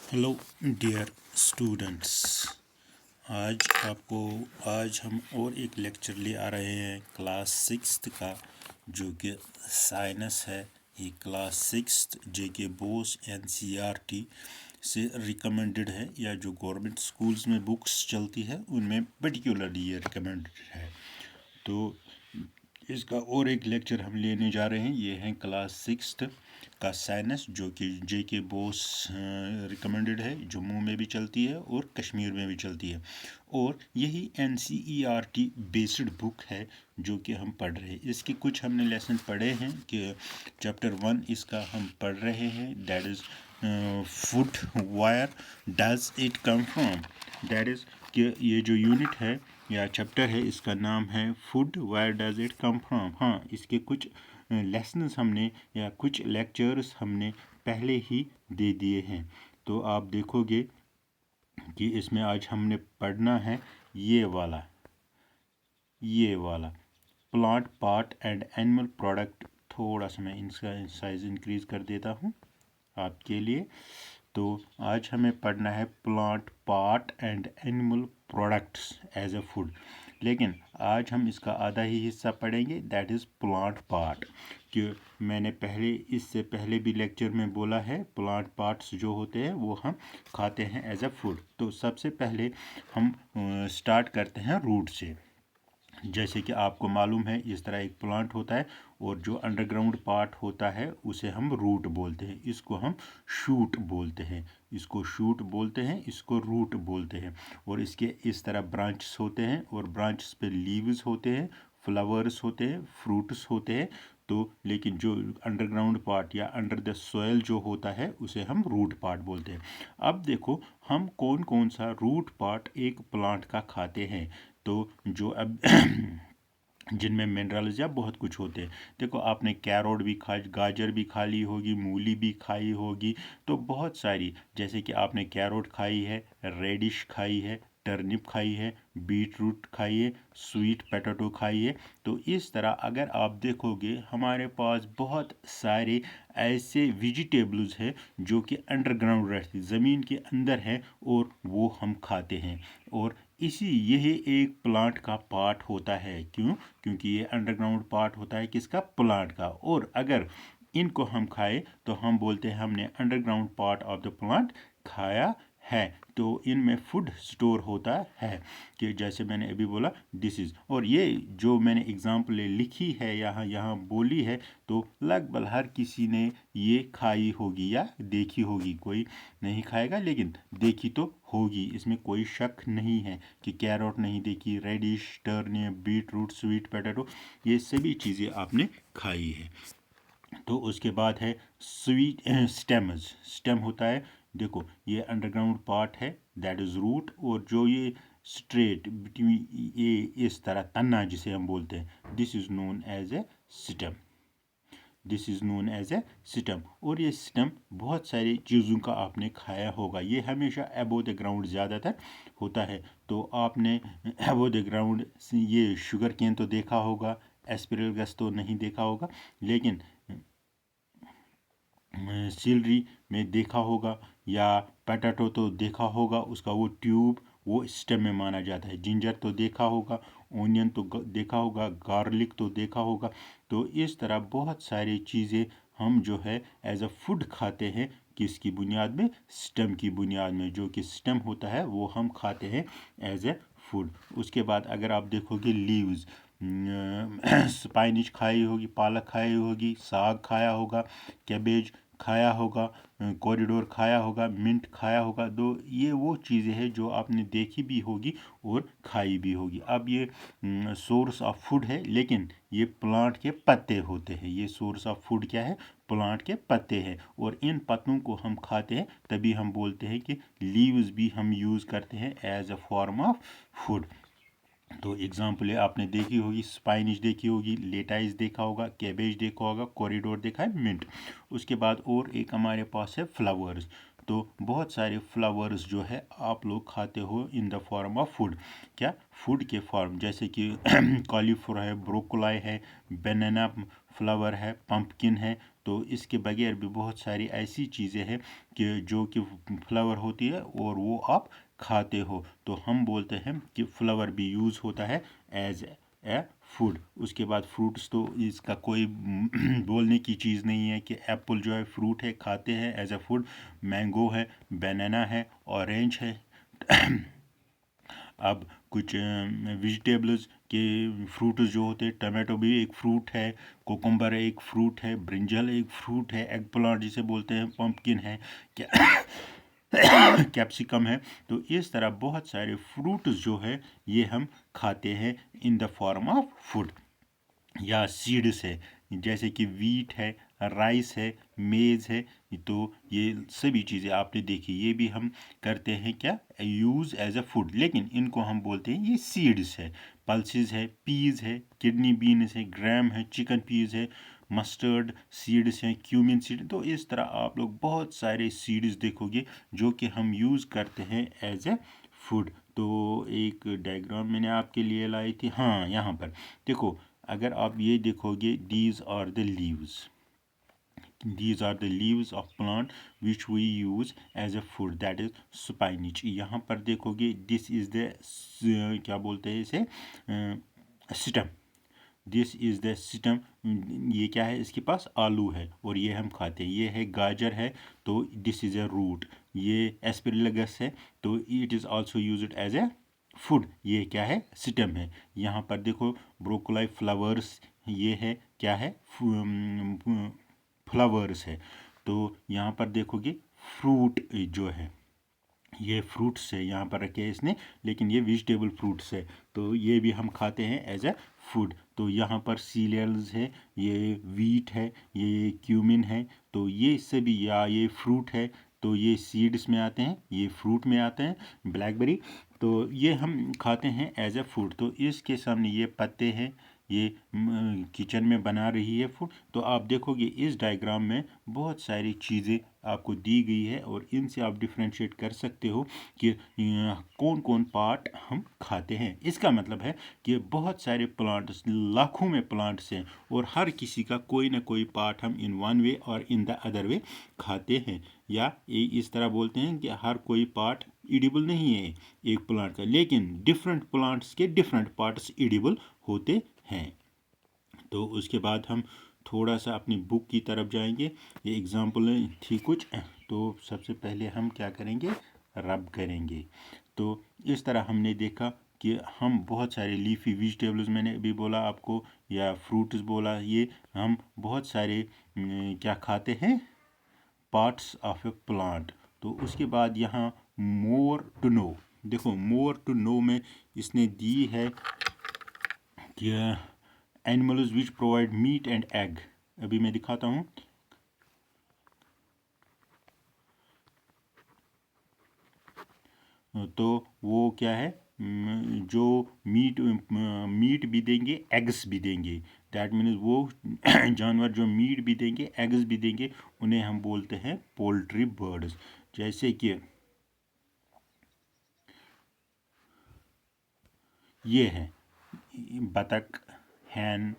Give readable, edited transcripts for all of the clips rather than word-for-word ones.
Hello dear students. आज हम और एक लेक्चर ले आ रहे हैं क्लास सिक्स्थ का, जो कि साइंस है। ये क्लास सिक्स्थ जेके बोस एनसीईआरटी से रिकमेंडेड है, या जो गवर्नमेंट स्कूल्स में बुक्स चलती है उनमें पर्टिकुलरली ये रिकमेंडेड है। तो इसका और एक लेक्चर हम लेने जा रहे हैं। ये है क्लास सिक्स्थ का साइंस, जो कि जेके बोस रिकमेंडेड है। जम्मू में भी चलती है और कश्मीर में भी चलती है, और यही एनसीईआरटी बेस्ड बुक है जो कि हम पढ़ रहे हैं। इसके कुछ हमने लेसन पढ़े हैं कि चैप्टर 1 इसका हम पढ़ रहे हैं, that is food, wire does it come from. That is कि ये जो यूनिट है या चैप्टर है, इसका नाम है food, wire does it come from. हाँ, इसके कुछ लेसन्स हमने या कुछ लेक्चर्स हमने पहले ही दे दिए हैं। तो आप देखोगे कि इसमें आज हमने पढ़ना है ये वाला plant part and animal product. थोड़ा सा मैं इसका साइज इंक्रीज कर देता हूँ आपके लिए। तो आज हमें पढ़ना है plant part and animal products as a food, लेकिन आज हम इसका आधा ही हिस्सा पढ़ेंगे, दैट इज़ प्लांट पार्ट। कि मैंने इससे पहले भी लेक्चर में बोला है, प्लांट पार्ट्स जो होते हैं वो हम खाते हैं एज अ फूड। तो सबसे पहले हम स्टार्ट करते हैं रूट से। जैसे कि आपको मालूम है, इस तरह एक प्लांट होता है और जो अंडरग्राउंड पार्ट होता है उसे हम रूट बोलते हैं, इसको हम शूट बोलते हैं, इसको रूट बोलते हैं। और इसके इस तरह ब्रांचेस होते हैं, और ब्रांचेस पे लीव्स होते हैं, फ्लावर्स होते हैं, फ्रूट्स होते हैं। तो लेकिन जो अंडरग्राउंड पार्ट या अंडर द सॉइल जो होता है उसे हम रूट पार्ट बोलते हैं। अब देखो हम कौन कौन सा रूट पार्ट एक प्लांट का खाते हैं। तो जो अब जिनमें मिनरल्स या बहुत कुछ होते हैं। देखो, आपने कैरोट भी खा, गाजर भी खा ली होगी, मूली भी खाई होगी। तो बहुत सारी, जैसे कि आपने कैरोट खाई है, रेडिश खाई है, टर्निप खाई है, बीट रूट खाई है, स्वीट पोटैटो खाई है। तो इस तरह अगर आप देखोगे हमारे पास बहुत सारे ऐसे वेजिटेबल्स हैं जो कि अंडरग्राउंड रहती, ज़मीन के अंदर हैं, और वो हम खाते हैं। और यही एक प्लांट का पार्ट होता है। क्यों? क्योंकि ये अंडरग्राउंड पार्ट होता है किसका? प्लांट का। और अगर इनको हम खाएं तो हम बोलते हैं हमने underground part of the plant खाया है। तो इनमें फूड स्टोर होता है, कि जैसे मैंने अभी बोला दिस इज़। और ये जो मैंने एग्जाम्पल लिखी है यहाँ बोली है, तो लगभग हर किसी ने ये खाई होगी या देखी होगी। कोई नहीं खाएगा लेकिन देखी तो होगी, इसमें कोई शक नहीं है कि कैरोट नहीं देखी, radish, turnip, beetroot, sweet potato, ये सभी चीज़ें आपने खाई है। तो उसके बाद है स्वीट स्टेम होता है। देखो, ये अंडरग्राउंड पार्ट है, दैट इज़ रूट। और जो ये स्ट्रेट बिटवीन ये इस तरह तन्ना जिसे हम बोलते हैं, this is known as a stem. और ये स्टेम बहुत सारी चीज़ों का आपने खाया होगा। ये हमेशा अबो द ग्राउंड ज़्यादातर होता है। तो आपने अबो द ग्राउंड ये शुगर केन तो देखा होगा, एस्पिरगस तो नहीं देखा होगा, लेकिन सीलरी में देखा होगा, या पोटैटो तो देखा होगा, उसका वो ट्यूब वो स्टेम में माना जाता है। जिंजर तो देखा होगा, ओनियन तो देखा होगा, गार्लिक तो देखा होगा। तो इस तरह बहुत सारी चीज़ें हम जो है एज अ फूड खाते हैं, किसकी बुनियाद में? स्टेम की बुनियाद में। जो कि स्टेम होता है वो हम खाते हैं एज ए फूड। उसके बाद अगर आप देखोगे लीव्स, स्पाइनिच खाई होगी, पालक खाई होगी, साग खाया होगा, कैबेज खाया होगा, कॉरिडोर खाया होगा, मिंट खाया होगा। तो ये वो चीज़ें हैं जो आपने देखी भी होगी और खाई भी होगी। अब ये सोर्स ऑफ फूड है, लेकिन ये प्लांट के पत्ते होते हैं। ये सोर्स ऑफ फूड क्या है? प्लांट के पत्ते हैं। और इन पत्तों को हम खाते हैं, तभी हम बोलते हैं कि लीव्स भी हम यूज़ करते हैं as a form of food. तो एग्जाम्पल है, आपने देखी होगी, स्पाइनिश देखी होगी, लेटाइस देखा होगा, कैबेज देखा होगा, कॉरिडोर देखा है, मिंट। उसके बाद और एक हमारे पास है फ्लावर्स। तो बहुत सारे फ्लावर्स जो है आप लोग खाते हो in the form of food. क्या? फूड के फॉर्म, जैसे कि कॉलीफ्लावर है, ब्रोकोलाई है, बनाना फ्लावर है, पंपकिन है। तो इसके बगैर भी बहुत सारी ऐसी चीज़ें हैं कि जो कि फ्लावर होती है और वो आप खाते हो, तो हम बोलते हैं कि फ्लावर भी यूज़ होता है एज ए फूड। उसके बाद फ्रूट्स तो इसका कोई बोलने की चीज़ नहीं है कि एप्पल जो है फ्रूट है, खाते हैं एज ए फूड। मैंगो है, बनाना है, ऑरेंज है। अब कुछ वेजिटेबल्स के फ्रूट्स जो होते हैं, टमाटो भी एक फ्रूट है, कोकम्बर एक फ्रूट है, ब्रिंजल एक फ्रूट है, एग प्लांट जिसे बोलते हैं, पम्पकिन है, कैप्सिकम है। तो इस तरह बहुत सारे फ्रूट्स जो है ये हम खाते हैं in the form of food या सीड्स है, जैसे कि वीट है, राइस है, मेज़ है। तो ये सभी चीज़ें आपने देखी, ये भी हम करते हैं क्या, यूज़ एज अ फूड, लेकिन इनको हम बोलते हैं ये सीड्स है। पल्सेस है, पीज है, किडनी बीन्स है, ग्राम है, चिकन पीज है, मस्टर्ड सीड्स हैं, क्यूमिन सीड। तो इस तरह आप लोग बहुत सारे सीड्स देखोगे जो कि हम यूज़ करते हैं एज ए फूड। तो एक डायग्राम मैंने आपके लिए लाई थी, हाँ यहाँ पर देखो, अगर आप ये देखोगे, these are the leaves, these are the leaves of plant which we use as a food, that is spinach। यहाँ पर देखोगे this is the क्या बोलते हैं इसे, stem, this is the system. ये क्या है, इसके पास आलू है और ये हम खाते हैं। ये है गाजर है, तो दिस इज़ अ रूट। ये एस्पेरेगस है, तो it is also used as a food. ये क्या है, स्टेम है। यहाँ पर देखो ब्रोकोली फ्लावर्स, ये है क्या है, फ्लावर्स है। तो यहाँ पर देखोगे फ्रूट जो है, ये फ्रूट्स है, यहाँ पर रखे हैं इसने, लेकिन ये वेजिटेबल फ्रूट्स है, तो ये भी हम खाते हैं एज ए फूड। तो यहाँ पर सीरियल्स है, ये वीट है, ये क्यूमिन है, तो ये सभी, या ये फ्रूट है, तो ये सीड्स में आते हैं, ये फ्रूट में आते हैं, ब्लैकबेरी। तो ये हम खाते हैं एज ए फूड। तो इसके सामने ये पत्ते हैं, ये किचन में बना रही है फूड। तो आप देखोगे इस डायग्राम में बहुत सारी चीज़ें आपको दी गई है और इनसे आप डिफ्रेंशिएट कर सकते हो कि कौन कौन पार्ट हम खाते हैं। इसका मतलब है कि बहुत सारे प्लांट्स, लाखों में प्लांट्स हैं और हर किसी का कोई ना कोई पार्ट हम इन वन वे और इन द अदर वे खाते हैं। या इस तरह बोलते हैं कि हर कोई पार्ट एडिबल नहीं है एक प्लांट का, लेकिन डिफरेंट प्लांट्स के डिफरेंट पार्ट्स एडिबल होते हैं। तो उसके बाद हम थोड़ा सा अपनी बुक की तरफ जाएंगे। ये एग्जाम्पल थी कुछ, तो सबसे पहले हम क्या करेंगे, रब करेंगे। तो इस तरह हमने देखा कि हम बहुत सारे लीफी वेजिटेबल्स, मैंने अभी बोला आपको, या फ्रूट्स बोला, ये हम बहुत सारे क्या खाते हैं, पार्ट्स ऑफ ए प्लांट। तो उसके बाद यहाँ मोर टू नो, देखो मोर टू नो में इसने दी है कि animals which provide meat and egg. अभी मैं दिखाता हूँ। तो वो क्या है, जो मीट भी देंगे, एग्स भी देंगे। दैट मीन्स वो जानवर जो मीट भी देंगे, एग्स भी देंगे, उन्हें हम बोलते हैं पोल्ट्री बर्ड्स। जैसे कि ये है बतख, हैन,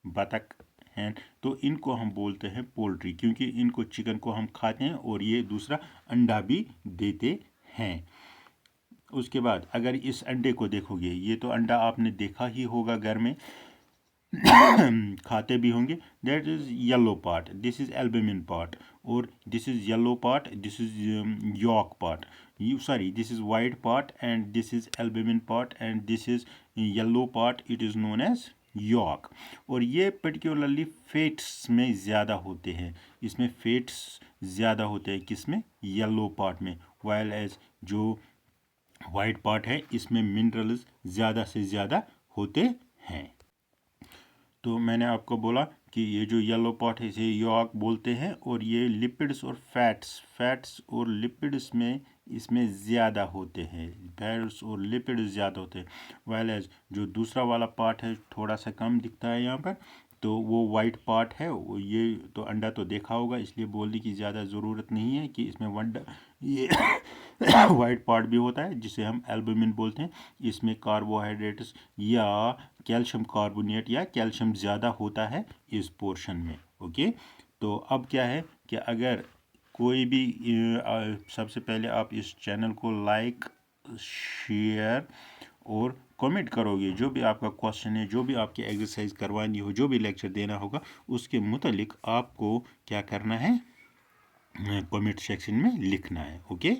बतख हैं, तो इनको हम बोलते हैं पोल्ट्री, क्योंकि इनको चिकन को हम खाते हैं और ये दूसरा अंडा भी देते हैं। उसके बाद अगर इस अंडे को देखोगे, ये तो अंडा आपने देखा ही होगा घर में, खाते भी होंगे। That is yellow part, this is albumin part, और this is yellow part, this is yolk part, sorry this is white part and this is albumin part and this is yellow part, it is known as yolk. और ये particularly fates में ज़्यादा होते हैं, इसमें fates ज़्यादा होते हैं, किसमें, येलो पार्ट में, वाइल एज जो वाइट पार्ट है इसमें मिनरल्स ज़्यादा से ज़्यादा होते हैं। तो मैंने आपको बोला कि ये जो येलो पार्ट है इसे यॉक बोलते हैं, और ये लिपिड्स और फैट्स और लिपिड्स में इसमें ज़्यादा होते हैं, फैट्स और लिपिड्स ज़्यादा होते हैं। वाइल एज जो दूसरा वाला पार्ट है थोड़ा सा कम दिखता है यहाँ पर, तो वो वाइट पार्ट है। वो ये तो अंडा तो देखा होगा, इसलिए बोलने की ज़्यादा ज़रूरत नहीं है कि इसमें वंडा ये वाइट पार्ट भी होता है जिसे हम एल्बुमिन बोलते हैं। इसमें कार्बोहाइड्रेट्स या कैल्शियम कार्बोनेट या कैल्शियम ज़्यादा होता है इस पोर्शन में। ओके, तो अब क्या है कि अगर कोई भी सबसे पहले आप इस चैनल को लाइक, शेयर और कमेंट करोगे। जो भी आपका क्वेश्चन है, जो भी आपकी एक्सरसाइज करवानी हो, जो भी लेक्चर देना होगा, उसके मुतालिक आपको क्या करना है, कमेंट सेक्शन में लिखना है। ओके।